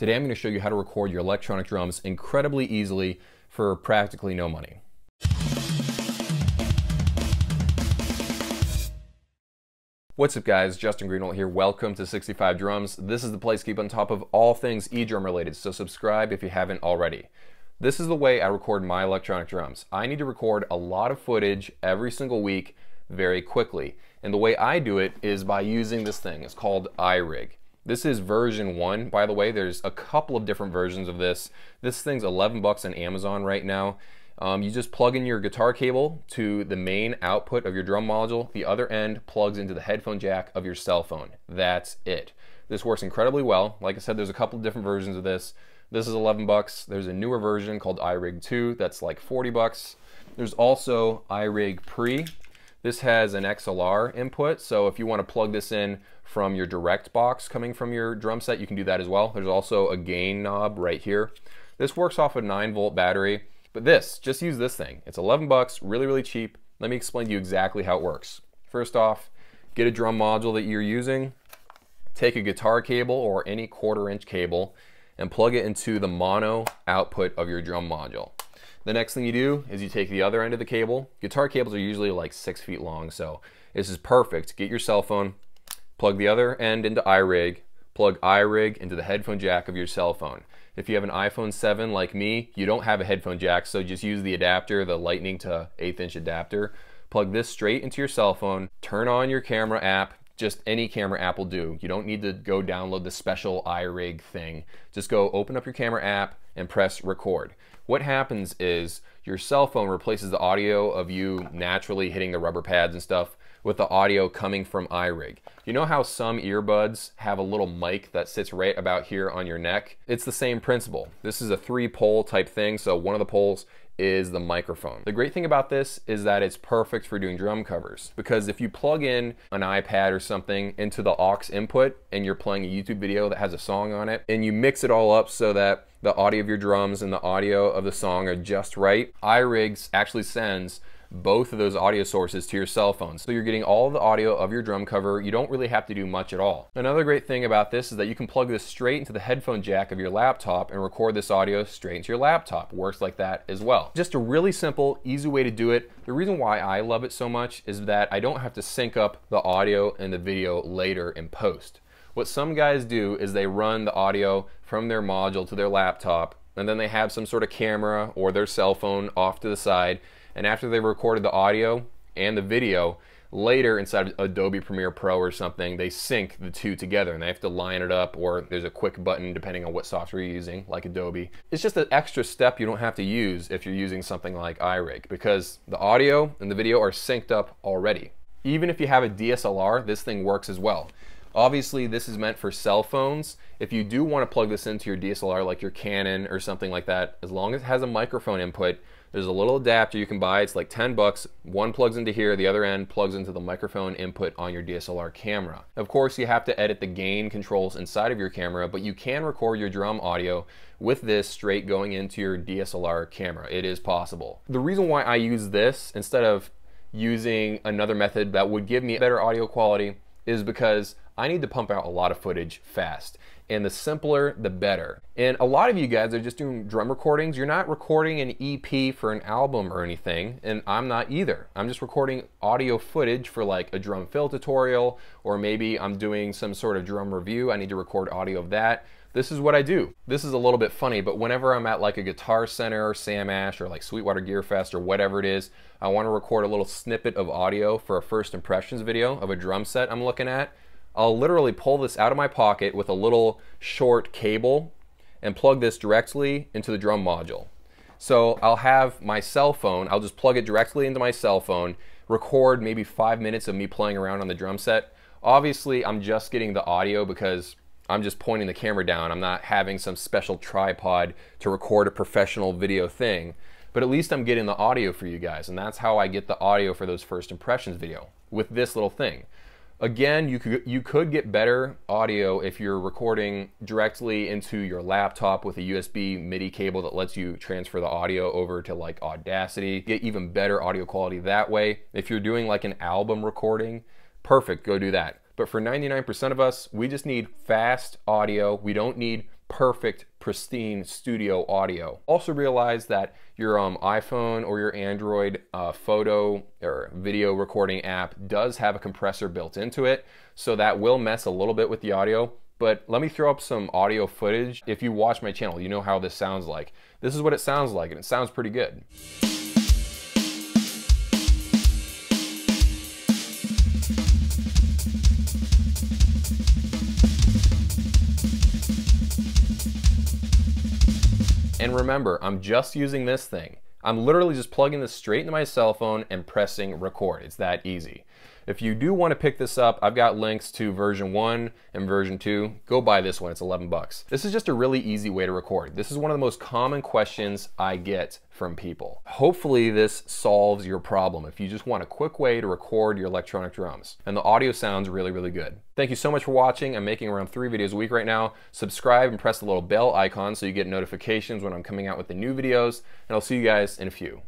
Today I'm going to show you how to record your electronic drums incredibly easily for practically no money. What's up guys, Justin Greenwald here. Welcome to 65 Drums. This is the place to keep on top of all things EZdrummer related, so subscribe if you haven't already. This is the way I record my electronic drums. I need to record a lot of footage every single week very quickly. And the way I do it is by using this thing. It's called iRig. This is version 1, by the way. There's a couple of different versions of this. This thing's 11 bucks on Amazon right now. You just plug in your guitar cable to the main output of your drum module. The other end plugs into the headphone jack of your cell phone. That's it. This works incredibly well. Like I said, there's a couple of different versions of this. This is 11 bucks. There's a newer version called iRig 2 that's like 40 bucks. There's also iRig Pre. This has an XLR input, so if you want to plug this in from your direct box coming from your drum set, you can do that as well. There's also a gain knob right here. This works off a 9-volt battery, but just use this thing. It's 11 bucks, really cheap. Let me explain to you exactly how it works. First off, get a drum module that you're using, take a guitar cable or any 1/4-inch cable, and plug it into the mono output of your drum module. The next thing you do is you take the other end of the cable. Guitar cables are usually like 6 feet long, so this is perfect. Get your cell phone, plug the other end into iRig, plug iRig into the headphone jack of your cell phone. If you have an iPhone 7 like me, you don't have a headphone jack, so just use the adapter, the lightning to 1/8-inch adapter. Plug this straight into your cell phone, turn on your camera app. Just any camera app will do. You don't need to go download the special iRig thing. Just go open up your camera app and press record. What happens is your cell phone replaces the audio of you naturally hitting the rubber pads and stuff with the audio coming from iRig. You know how some earbuds have a little mic that sits right about here on your neck? It's the same principle. This is a 3-pole type thing, so one of the poles is the microphone. The great thing about this is that it's perfect for doing drum covers, because if you plug in an iPad or something into the aux input and you're playing a YouTube video that has a song on it and you mix it all up so that the audio of your drums and the audio of the song are just right, iRig actually sends both of those audio sources to your cell phone. So you're getting all the audio of your drum cover. You don't really have to do much at all. Another great thing about this is that you can plug this straight into the headphone jack of your laptop and record this audio straight into your laptop. Works like that as well. Just a really simple, easy way to do it. The reason why I love it so much is that I don't have to sync up the audio and the video later in post. What some guys do is they run the audio from their module to their laptop, and then they have some sort of camera or their cell phone off to the side, and after they've recorded the audio and the video, later inside of Adobe Premiere Pro or something, they sync the two together and they have to line it up, or there's a quick button depending on what software you're using, like Adobe. It's just an extra step you don't have to use if you're using something like iRig, because the audio and the video are synced up already. Even if you have a DSLR, this thing works as well. Obviously, this is meant for cell phones. If you do want to plug this into your DSLR, like your Canon or something like that, as long as it has a microphone input, there's a little adapter you can buy. It's like 10 bucks. One plugs into here, the other end plugs into the microphone input on your DSLR camera. Of course, you have to edit the gain controls inside of your camera, but you can record your drum audio with this straight going into your DSLR camera. It is possible. The reason why I use this instead of using another method that would give me better audio quality is because I need to pump out a lot of footage fast, and the simpler the better. And a lot of you guys are just doing drum recordings. You're not recording an EP for an album or anything, and I'm not either. I'm just recording audio footage for like a drum fill tutorial, or maybe I'm doing some sort of drum review. I need to record audio of that. This is what I do. This is a little bit funny, but whenever I'm at like a Guitar Center or Sam Ash or like Sweetwater Gear Fest or whatever it is, I want to record a little snippet of audio for a first impressions video of a drum set I'm looking at. I'll literally pull this out of my pocket with a little short cable and plug this directly into the drum module. So I'll have my cell phone, I'll just plug it directly into my cell phone, record maybe 5 minutes of me playing around on the drum set. Obviously, I'm just getting the audio because I'm just pointing the camera down. I'm not having some special tripod to record a professional video thing, but at least I'm getting the audio for you guys, and that's how I get the audio for those first impressions video, with this little thing. Again, you could get better audio if you're recording directly into your laptop with a USB MIDI cable that lets you transfer the audio over to like Audacity. Get even better audio quality that way. If you're doing like an album recording, perfect, go do that. But for 99% of us, we just need fast audio. We don't need perfect, pristine studio audio. Also realize that your iPhone or your Android photo or video recording app does have a compressor built into it, so that will mess a little bit with the audio. But let me throw up some audio footage. If you watch my channel, you know how this sounds like. This is what it sounds like, and it sounds pretty good. And remember, I'm just using this thing. I'm literally just plugging this straight into my cell phone and pressing record. It's that easy. If you do want to pick this up, I've got links to version 1 and version 2. Go buy this one, it's 11 bucks. This is just a really easy way to record. This is one of the most common questions I get from people. Hopefully this solves your problem if you just want a quick way to record your electronic drums. And the audio sounds really, really good. Thank you so much for watching. I'm making around 3 videos a week right now. Subscribe and press the little bell icon so you get notifications when I'm coming out with the new videos. And I'll see you guys in a few.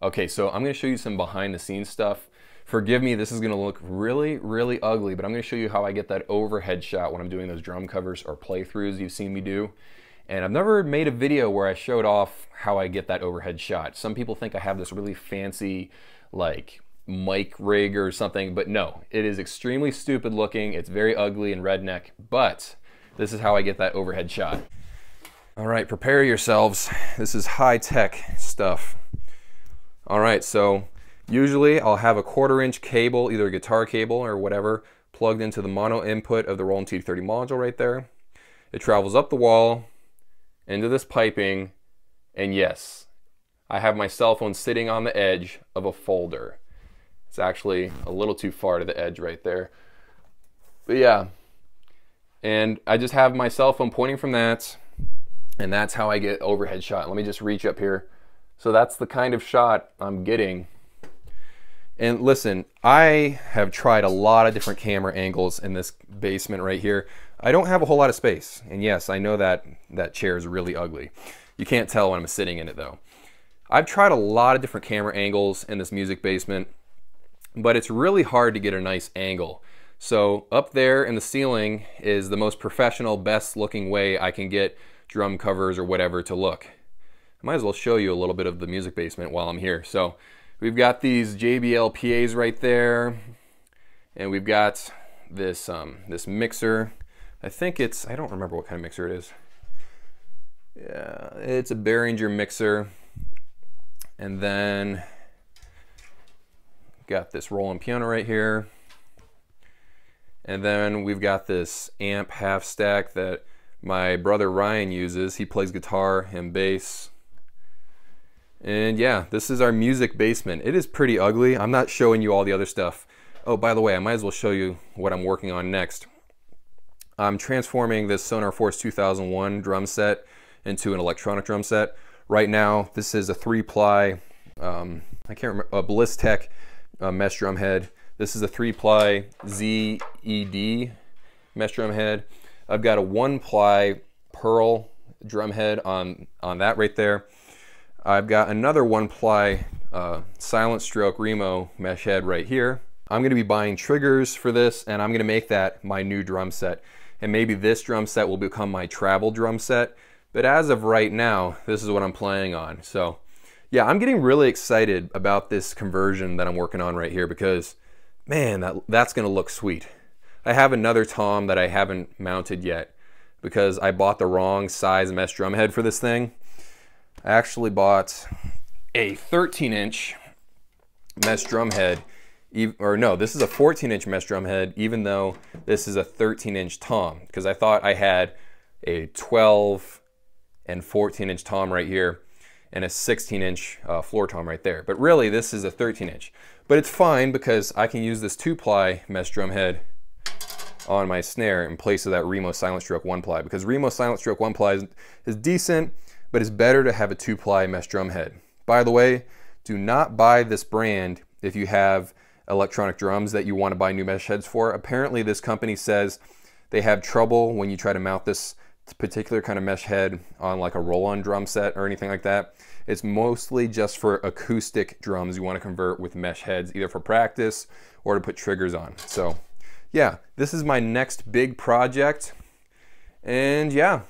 Okay, so I'm going to show you some behind the scenes stuff. Forgive me, this is going to look really, really ugly, but I'm going to show you how I get that overhead shot when I'm doing those drum covers or playthroughs you've seen me do. And I've never made a video where I showed off how I get that overhead shot. Some people think I have this really fancy, like, mic rig or something, but no, it is extremely stupid looking. It's very ugly and redneck, but this is how I get that overhead shot. All right, prepare yourselves. This is high-tech stuff. All right, so usually I'll have a 1/4-inch cable, either a guitar cable or whatever, plugged into the mono input of the Roland TD30 module right there. It travels up the wall, into this piping, and yes, I have my cell phone sitting on the edge of a folder. It's actually a little too far to the edge right there. But yeah, and I just have my cell phone pointing from that, and that's how I get overhead shot. Let me just reach up here. So that's the kind of shot I'm getting. And listen, I have tried a lot of different camera angles in this basement right here. I don't have a whole lot of space. And yes, I know that that chair is really ugly. You can't tell when I'm sitting in it though. I've tried a lot of different camera angles in this music basement, but it's really hard to get a nice angle. So up there in the ceiling is the most professional, best looking way I can get drum covers or whatever to look. I might as well show you a little bit of the music basement while I'm here. So we've got these JBL PAs right there, and we've got this this mixer. I think it's, I don't remember what kind of mixer it is. Yeah, it's a Behringer mixer. And then got this Roland piano right here. And then we've got this amp half stack that my brother Ryan uses. He plays guitar and bass. And yeah, this is our music basement. It is pretty ugly. I'm not showing you all the other stuff. Oh, by the way, I might as well show you what I'm working on next. I'm transforming this Sonar Force 2001 drum set into an electronic drum set. Right now, this is a 3-ply, I can't remember, a Ballistech mesh drum head. This is a 3-ply ZED mesh drum head. I've got a 1-ply Pearl drum head on that right there. I've got another 1-ply Silent Stroke Remo mesh head right here. I'm going to be buying triggers for this, and I'm going to make that my new drum set. And maybe this drum set will become my travel drum set. But as of right now, this is what I'm playing on. So yeah, I'm getting really excited about this conversion that I'm working on right here because, man, that's going to look sweet. I have another tom that I haven't mounted yet because I bought the wrong size mesh drum head for this thing. I actually bought a 13-inch mesh drum head, or no, this is a 14-inch mesh drum head, even though this is a 13-inch tom, because I thought I had a 12 and 14-inch tom right here and a 16-inch floor tom right there. But really, this is a 13-inch. But it's fine because I can use this 2-ply mesh drum head on my snare in place of that Remo Silent Stroke 1-ply, because Remo Silent Stroke 1-ply is decent, but it's better to have a 2-ply mesh drum head. By the way, do not buy this brand if you have electronic drums that you want to buy new mesh heads for. Apparently this company says they have trouble when you try to mount this particular kind of mesh head on like a roll-on drum set or anything like that. It's mostly just for acoustic drums you want to convert with mesh heads, either for practice or to put triggers on. So yeah, this is my next big project. And yeah,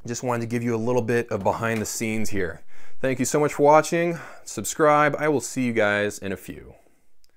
just wanted to give you a little bit of behind the scenes here. Thank you so much for watching. Subscribe. I will see you guys in a few.